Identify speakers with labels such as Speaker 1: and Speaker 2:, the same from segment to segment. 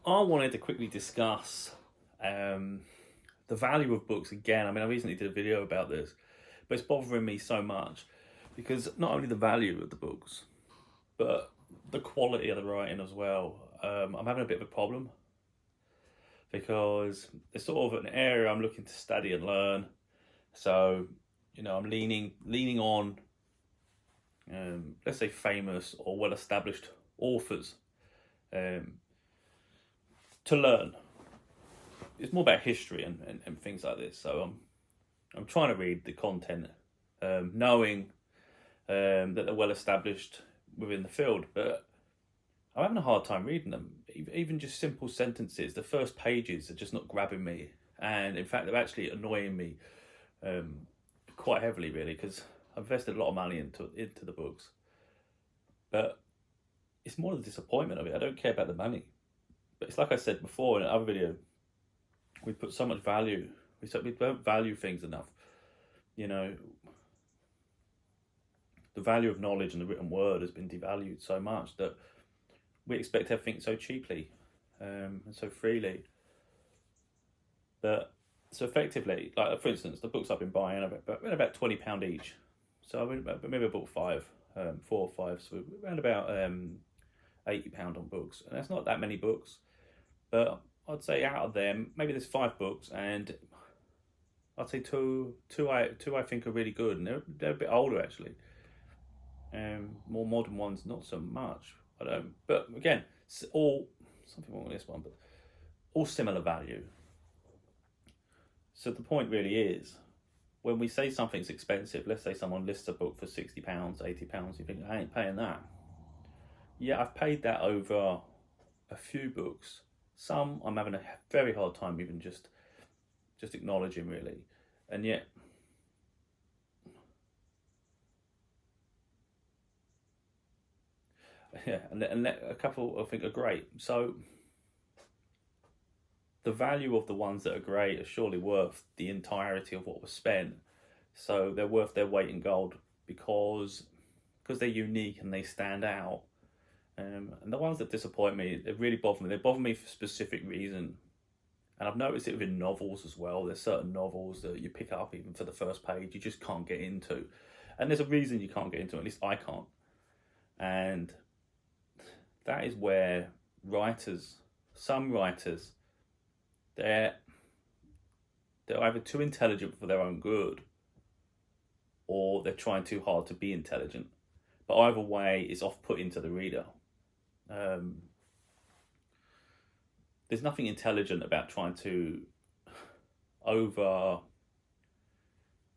Speaker 1: I wanted to quickly discuss the value of books again. I mean, I recently did a video about this, but it's bothering me so much because not only the value of the books, but the quality of the writing as well. I'm having a bit of a problem because it's sort of an area I'm looking to study and learn. So, I'm leaning on, let's say, famous or well established authors um, to learn. It's more about history and things like this. So I'm trying to read the content, knowing that they're well established within the field, but I'm having a hard time reading them. Even just simple sentences, the first pages are just not grabbing me, and in fact, they're actually annoying me quite heavily, really, because I've invested a lot of money into the books, but it's more the disappointment of it. I don't care about the money, but it's like I said before in another video. We put so much value. We don't value things enough. You know, the value of knowledge and the written word has been devalued so much that we expect everything so cheaply and so freely. But so effectively, like for instance, the books I've been buying are about £20 each. So maybe I bought five, 4 or 5. So around about £80 on books, and that's not that many books. But I'd say out of them, maybe there's 5 books, and I'd say two I think are really good, and they're a bit older actually. More modern ones, not so much. I don't. But again, all something wrong with this one, but all similar value. So the point really is, when we say something's expensive, let's say someone lists a book for £60, £80, you think I ain't paying that. Yeah, I've paid that over a few books. Some I'm having a very hard time even just acknowledging, really, and yet yeah, and a couple I think are great. So the value of the ones that are great are surely worth the entirety of what was spent. So they're worth their weight in gold because they're unique and they stand out. And the ones that disappoint me, they really bother me. They bother me for a specific reason. And I've noticed it within novels as well. There's certain novels that you pick up even for the first page, you just can't get into. And there's a reason you can't get into it, at least I can't. And that is where some writers, they're either too intelligent for their own good, or they're trying too hard to be intelligent. But either way, it's off-putting to the reader. There's nothing intelligent about trying to over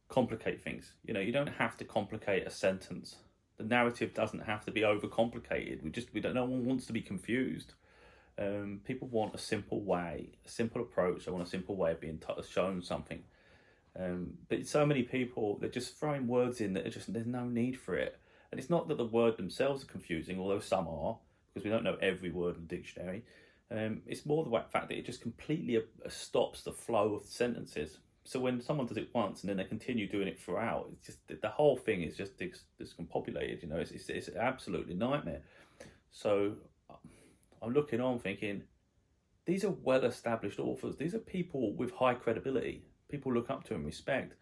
Speaker 1: complicate things. You don't have to complicate a sentence. The narrative doesn't have to be over complicated. No one wants to be confused. People want a simple way, a simple approach. They want a simple way of being shown something. But so many people, they're just throwing words in that there's no need for it. And it's not that the word themselves are confusing, although some are, because we don't know every word in the dictionary. It's more the fact that it just completely stops the flow of sentences. So when someone does it once and then they continue doing it throughout, it's just the whole thing is just discombobulated. It's an absolutely nightmare. So I'm looking on thinking, these are well-established authors. These are people with high credibility. People look up to and respect.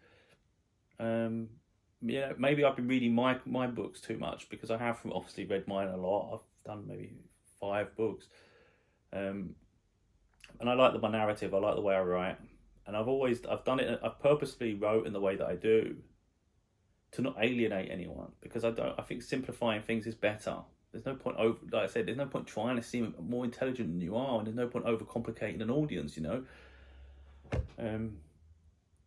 Speaker 1: Maybe I've been reading my books too much, because I have obviously read mine a lot. I've done maybe 5 books. And I like my narrative. I like the way I write. And I've done it. I've purposely wrote in the way that I do to not alienate anyone, because I think simplifying things is better. There's no point like I said, there's no point trying to seem more intelligent than you are, and there's no point overcomplicating an audience,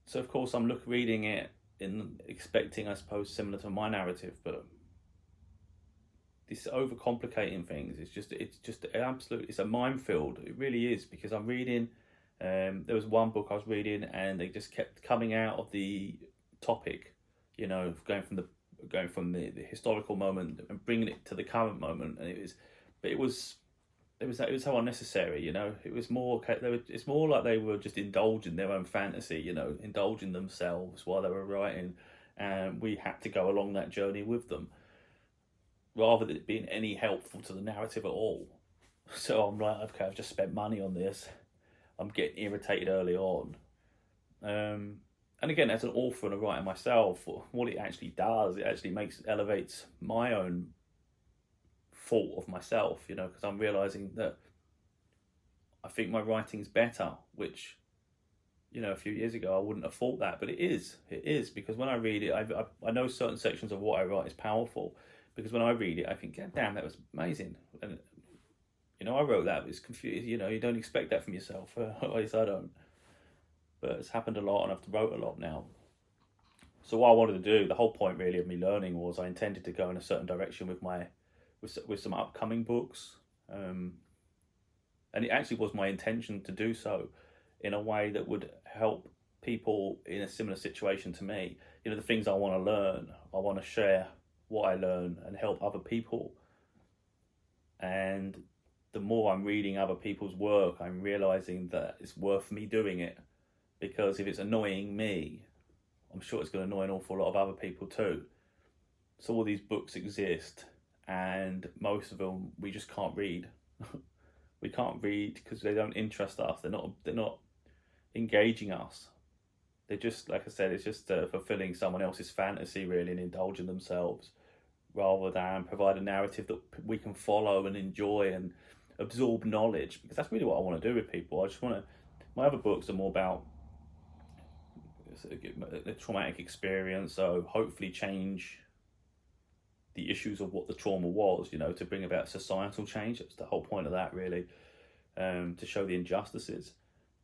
Speaker 1: So of course I'm reading it in expecting, I suppose, similar to my narrative, but this overcomplicating things, it's a minefield. It really is, because I'm reading. There was one book I was reading, and they just kept coming out of the topic, going from the historical moment and bringing it to the current moment, and it was so unnecessary. It's more like they were just indulging their own fantasy, indulging themselves while they were writing, and we had to go along that journey with them, rather than it being any helpful to the narrative at all. So I'm like, okay, I've just spent money on this. I'm getting irritated early on. And again, as an author and a writer myself, what it actually does, it actually elevates my own thought of myself, because I'm realizing that I think my writing's better, which, a few years ago I wouldn't have thought that, but it is because when I read it, I know certain sections of what I write is powerful, because when I read it, I think, God damn, that was amazing, and I wrote that. It's confused. You don't expect that from yourself. At least I don't. But it's happened a lot, and I've wrote a lot now. So what I wanted to do, the whole point really of me learning, was I intended to go in a certain direction with some upcoming books, and it actually was my intention to do so in a way that would help people in a similar situation to me. The things I want to learn, I want to share what I learn and help other people. And the more I'm reading other people's work, I'm realizing that it's worth me doing it, because if it's annoying me, I'm sure it's going to annoy an awful lot of other people too. So all these books exist, and most of them we just can't read. We can't read because they don't interest us. They're not engaging us. They're just, like I said, it's just fulfilling someone else's fantasy, really, and indulging themselves, rather than provide a narrative that we can follow and enjoy and absorb knowledge. Because that's really what I want to do with people. I just want to. My other books are more about a traumatic experience, so hopefully change the issues of what the trauma was, to bring about societal change. That's the whole point of that, really, to show the injustices.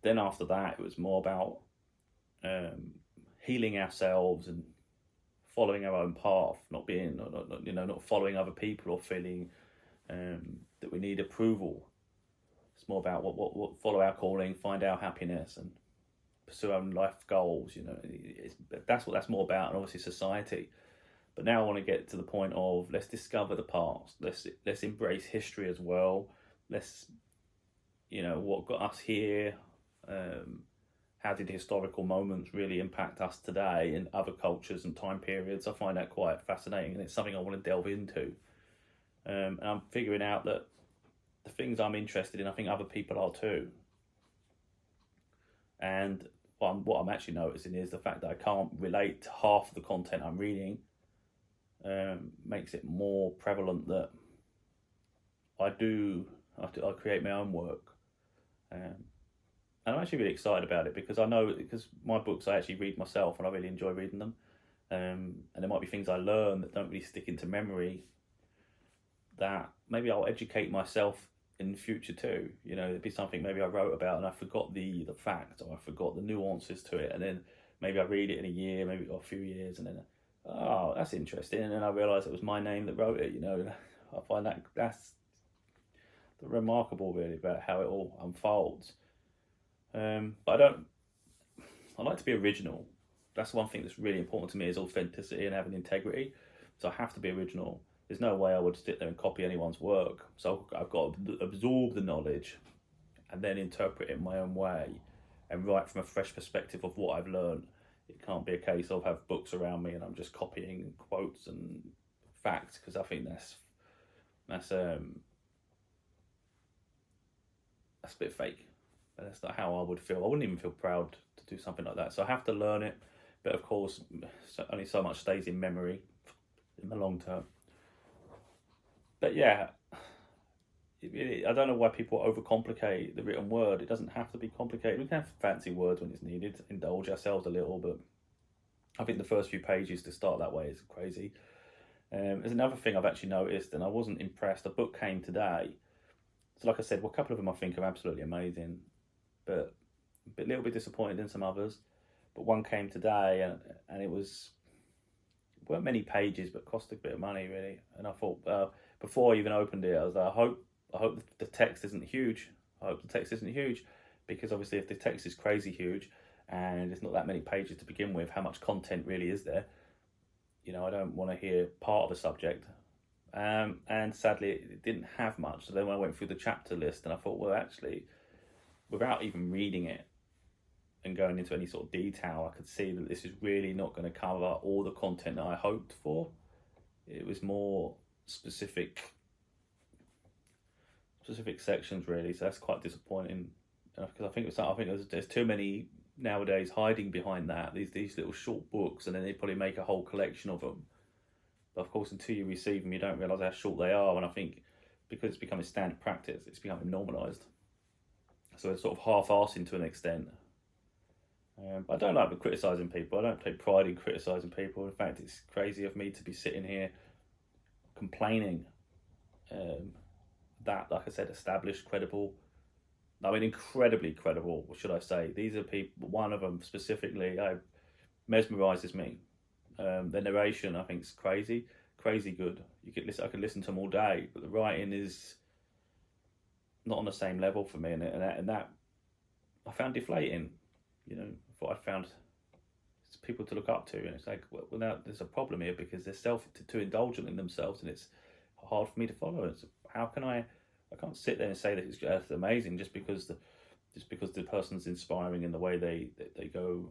Speaker 1: Then after that, it was more about healing ourselves and following our own path, not following other people or feeling that we need approval. It's more about what follow our calling, find our happiness, and pursue our own life goals. That's what that's more about, and obviously society. But now I want to get to the point of, let's discover the past. Let's embrace history as well. Let's, what got us here. How did historical moments really impact us today in other cultures and time periods? I find that quite fascinating, and it's something I want to delve into. And I'm figuring out that the things I'm interested in, I think other people are too. And what I'm actually noticing is the fact that I can't relate to half of the content I'm reading. Makes it more prevalent that I create my own work, and I'm actually really excited about it, because I know, because my books I actually read myself and I really enjoy reading them, and there might be things I learn that don't really stick into memory, that maybe I'll educate myself in the future too. It'd be something maybe I wrote about and I forgot the fact, or I forgot the nuances to it, and then maybe I read it in a year, maybe or a few years, and then oh, that's interesting, and then I realised it was my name that wrote it. I find that's remarkable, really, about how it all unfolds. But I like to be original. That's one thing that's really important to me, is authenticity and having integrity. So I have to be original. There's no way I would sit there and copy anyone's work. So I've got to absorb the knowledge and then interpret it in my own way and write from a fresh perspective of what I've learned. It can't be a case of have books around me and I'm just copying quotes and facts, because I think that's a bit fake. That's not how I would feel. I wouldn't even feel proud to do something like that. So I have to learn it, but of course, only so much stays in memory in the long term. But yeah, I don't know why people overcomplicate the written word. It doesn't have to be complicated. We can have fancy words when it's needed, indulge ourselves a little, but I think the first few pages to start that way is crazy. There's another thing I've actually noticed, and I wasn't impressed. A book came today. So like I said, a couple of them I think are absolutely amazing, but a little bit disappointed in some others. But one came today, and it weren't many pages, but cost a bit of money, really. And I thought, before I even opened it, I was like, I hope the text isn't huge. Because obviously if the text is crazy huge and it's not that many pages to begin with, how much content really is there? I don't want to hear part of a subject. And sadly, it didn't have much. So then when I went through the chapter list, and I thought, well, actually, without even reading it and going into any sort of detail, I could see that this is really not going to cover all the content that I hoped for. It was more specific specific sections really. So that's quite disappointing because I think there's too many nowadays hiding behind that these little short books, and then they probably make a whole collection of them. But of course, until you receive them, you don't realise how short they are. And I think because it's becoming standard practice, it's becoming normalised. So it's sort of half-assing to an extent. I don't like criticising people. I don't take pride in criticising people. In fact, it's crazy of me to be sitting here complaining that, like I said, established, credible, I mean, incredibly credible, should I say. These are people, one of them specifically, mesmerises me. The narration, I think, is crazy good. I could listen to them all day, but the writing is not on the same level for me, and that I found deflating. You know, I thought I found people to look up to, and it's like, well, now there's a problem here because they're too indulgent in themselves, and it's hard for me to follow. It's, how can I can't sit there and say that it's amazing just because the person's inspiring in the way they go,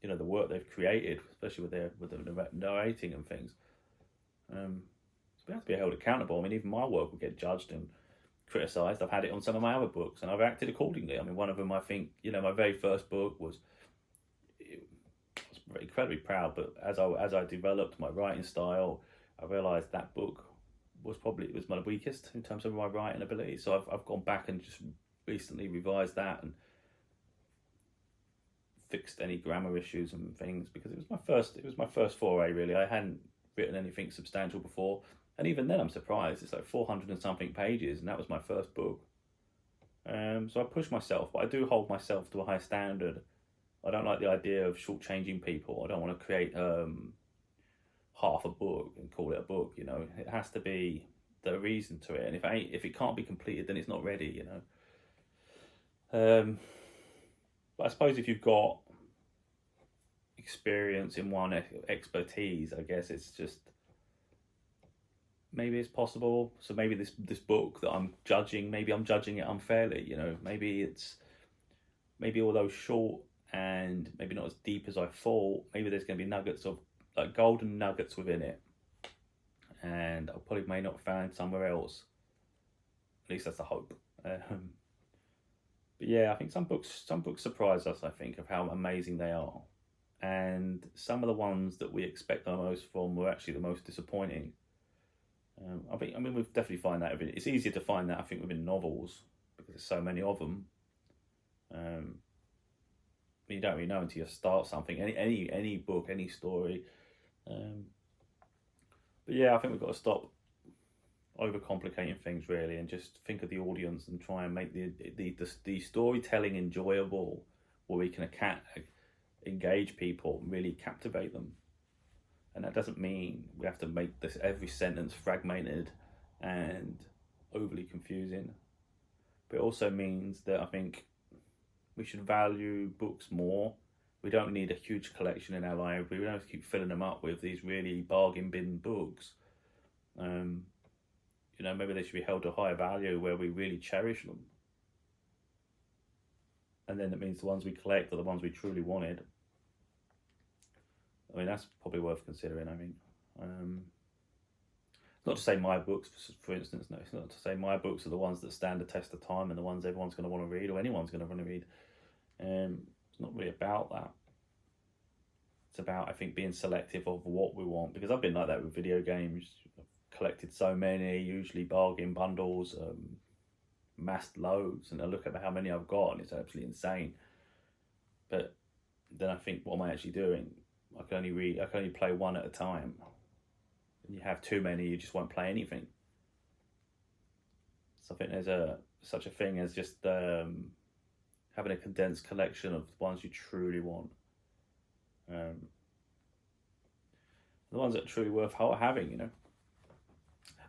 Speaker 1: you know, the work they've created, especially with the narrating and things. So we have to be held accountable. I mean, even my work will get judged and criticised. I've had it on some of my other books, and I've acted accordingly. I mean, one of them, I think, you know, my very first book I was incredibly proud, but as I developed my writing style, I realised that book was my weakest in terms of my writing ability. So I've gone back and just recently revised that and fixed any grammar issues and things, because it was my first foray really. I hadn't written anything substantial before, and even then I'm surprised. It's like 400 and something pages, and that was my first book. So I push myself, but I do hold myself to a high standard. I don't like the idea of shortchanging people. I don't want to create half a book and call it a book. You know, it has to be the reason to it, and if it can't be completed, then it's not ready. You know. But I suppose if you've got experience in one expertise, I guess it's just maybe it's possible. So maybe this book that I'm judging, maybe I'm judging it unfairly. You know, maybe although short and maybe not as deep as I thought, maybe there's going to be nuggets of like golden nuggets within it, and I probably may not find somewhere else. At least that's the hope. But yeah, I think some books surprise us, I think, of how amazing they are, and some of the ones that we expect the most from were actually the most disappointing. I mean, we've definitely find that it's easier to find that, I think, within novels because there's so many of them. You don't really know until you start something, any book, any story. But yeah, I think we've got to stop overcomplicating things really, and just think of the audience and try and make the storytelling enjoyable, where we can engage people, really captivate them. And that doesn't mean we have to make every sentence fragmented and overly confusing, but it also means that I think we should value books more. We don't need a huge collection in our library. We don't have to keep filling them up with these really bargain bin books. You know, maybe they should be held to a higher value where we really cherish them. And then it means the ones we collect are the ones we truly wanted. I mean, that's probably worth considering. I mean, not to say my books, for instance, no, it's not to say my books are the ones that stand the test of time and the ones everyone's going to want to read or anyone's going to want to read. It's not really about that. It's about, I think, being selective of what we want, because I've been like that with video games. I've collected so many, usually bargain bundles, massed loads, and I look at how many I've got and it's absolutely insane. But then I think, what am I actually doing? I can only play one at a time. And you have too many, you just won't play anything. So I think there's such a thing as just having a condensed collection of the ones you truly want. The ones that are truly worth having, you know.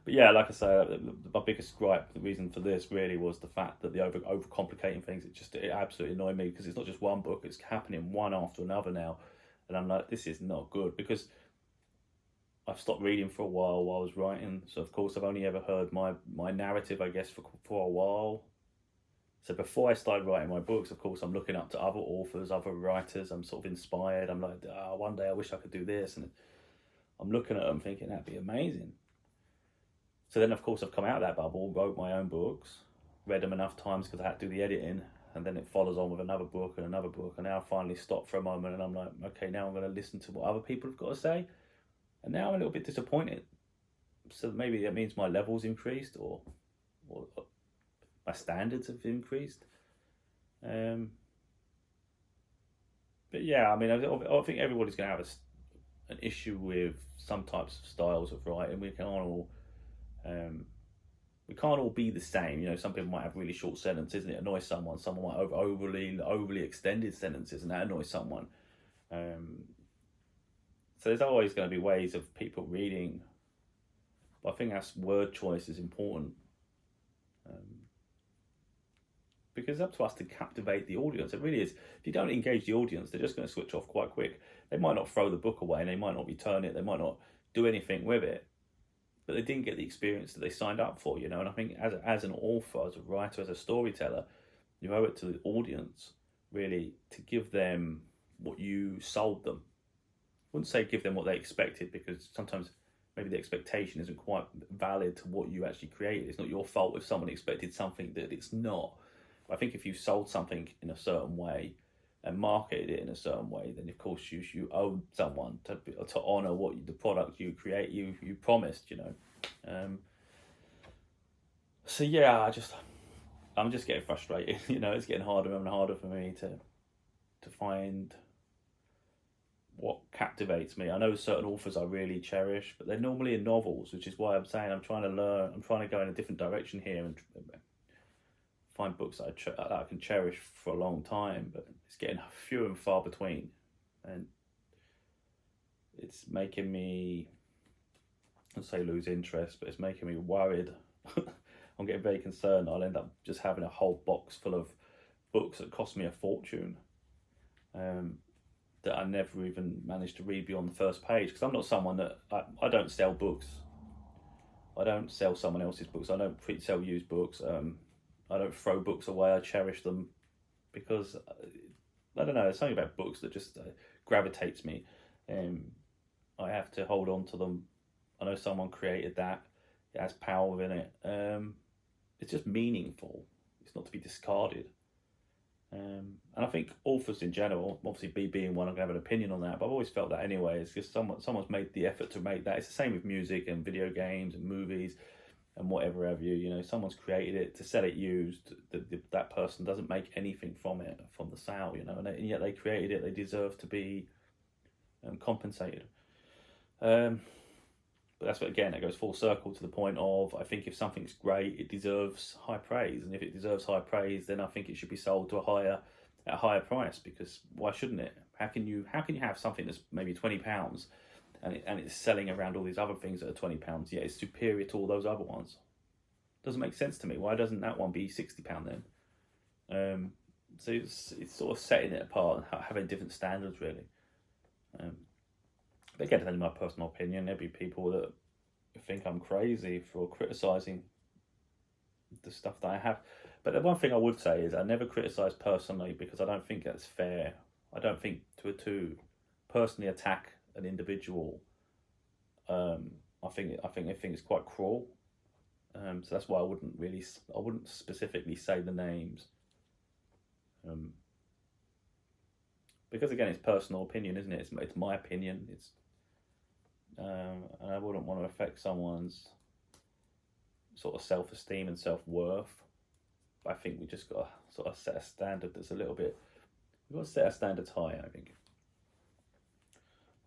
Speaker 1: But yeah, like I say, my biggest gripe, the reason for this really was the fact that the overcomplicating things, it absolutely annoyed me, because it's not just one book, it's happening one after another now. And I'm like, this is not good, because I've stopped reading for a while I was writing. So of course I've only ever heard my narrative, I guess, for a while. So before I started writing my books, of course, I'm looking up to other authors, other writers. I'm sort of inspired. I'm like, one day I wish I could do this. And I'm looking at them thinking that'd be amazing. So then, of course, I've come out of that bubble, wrote my own books, read them enough times because I had to do the editing, and then it follows on with another book and another book, and now I finally stop for a moment and I'm like, okay, now I'm going to listen to what other people have got to say, and now I'm a little bit disappointed. So maybe that means my levels increased, or my standards have increased. But yeah, I mean, I think everybody's going to have an issue with some types of styles of writing. We can't all be the same. You know, some people might have really short sentences and it annoys someone. Someone might have overly extended sentences and that annoys someone. So there's always going to be ways of people reading. But I think that's word choice is important. Because it's up to us to captivate the audience. It really is. If you don't engage the audience, they're just going to switch off quite quick. They might not throw the book away, and they might not return it. They might not do anything with it, but they didn't get the experience that they signed up for, you know. And I think as an author, as a writer, as a storyteller, you owe it to the audience really to give them what you sold them. I wouldn't say give them what they expected, because sometimes maybe the expectation isn't quite valid to what you actually created. It's not your fault if someone expected something that it's not. I think if you sold something in a certain way and marketed it in a certain way, then of course you owe someone to honour what the product you create you promised, you know. So yeah, I'm just getting frustrated. You know, it's getting harder and harder for me to find what captivates me. I know certain authors I really cherish, but they're normally in novels, which is why I'm saying I'm trying to learn. I'm trying to go in a different direction here and find books that I can cherish for a long time, but it's getting few and far between, and it's making me, I'd say lose interest, but it's making me worried. I'm getting very concerned I'll end up just having a whole box full of books that cost me a fortune, that I never even managed to read beyond the first page, because I'm not someone that, I don't sell books. I don't sell someone else's books. I don't sell used books. I don't throw books away. I cherish them because I don't know. There's something about books that just gravitates me. I have to hold on to them. I know someone created that. It has power within it. It's just meaningful. It's not to be discarded. And I think authors in general, obviously B being one, I'm going to have an opinion on that, but I've always felt that anyway. It's just someone's made the effort to make that. It's the same with music and video games and movies and whatever have you. You know, someone's created it to sell it used. That person doesn't make anything from it, from the sale, you know, and yet they created it. They deserve to be compensated. But that's what, again, it goes full circle to the point of, I think if something's great, it deserves high praise, and if it deserves high praise, then I think it should be sold to at a higher price, because why shouldn't it? How can you have something that's maybe £20 and it's selling around all these other things that are £20, yet it's superior to all those other ones? Doesn't make sense to me. Why doesn't that one be £60 then? So it's sort of setting it apart and having different standards, really. But again, depending on my personal opinion, there'll be people that think I'm crazy for criticising the stuff that I have. But the one thing I would say is I never criticise personally, because I don't think that's fair. I don't think to personally attack an individual, I think it's quite cruel. So that's why I wouldn't specifically say the names. Because again, it's personal opinion, isn't it? It's my opinion. And I wouldn't want to affect someone's sort of self-esteem and self-worth. But I think we just got to sort of set a standard that's a little bit. We've got to set our standards high, I think.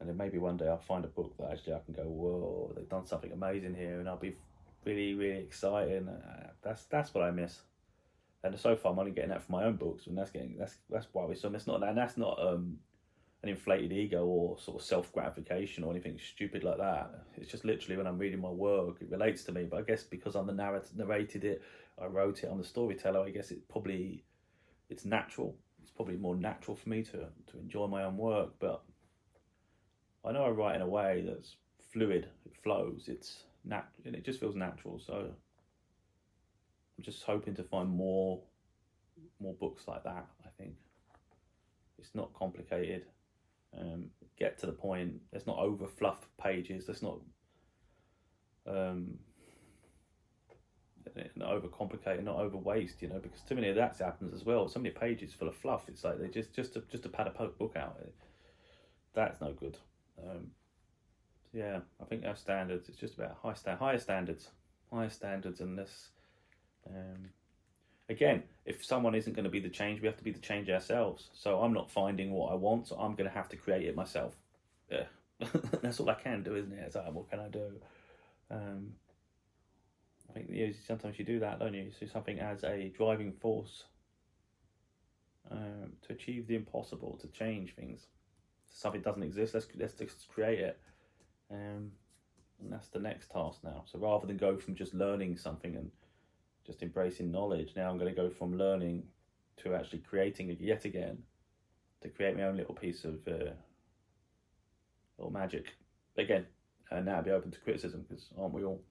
Speaker 1: And then maybe one day I'll find a book that actually I can go, whoa, they've done something amazing here, and I'll be really, really excited. That's what I miss. And so far, I'm only getting that from my own books, and that's why we're so. That's not an inflated ego or sort of self gratification or anything stupid like that. It's just literally when I'm reading my work, it relates to me. But I guess because I'm the narrated it, I wrote it, I'm the storyteller. I guess it's natural. It's probably more natural for me to enjoy my own work. But I know I write in a way that's fluid. It flows. And it just feels natural. So I'm just hoping to find more books like that. I think it's not complicated. Get to the point. There's not over fluff pages. There's not not overcomplicate and not over waste, you know, because too many of that happens as well. So many pages full of fluff. It's like they just to pad a book out. That's no good. Yeah, I think our standards. It's just about higher standards, and less. Again, if someone isn't going to be the change, we have to be the change ourselves. So I'm not finding what I want, so I'm going to have to create it myself. Yeah, that's all I can do, isn't it? It's like, what can I do? I think sometimes you do that, don't you? You see something as a driving force to achieve the impossible, to change things. Something doesn't exist, let's just create it. And that's the next task now. So rather than go from just learning something and just embracing knowledge, now I'm going to go from learning to actually creating it yet again, to create my own little piece of little magic again. And now be open to criticism, because aren't we all?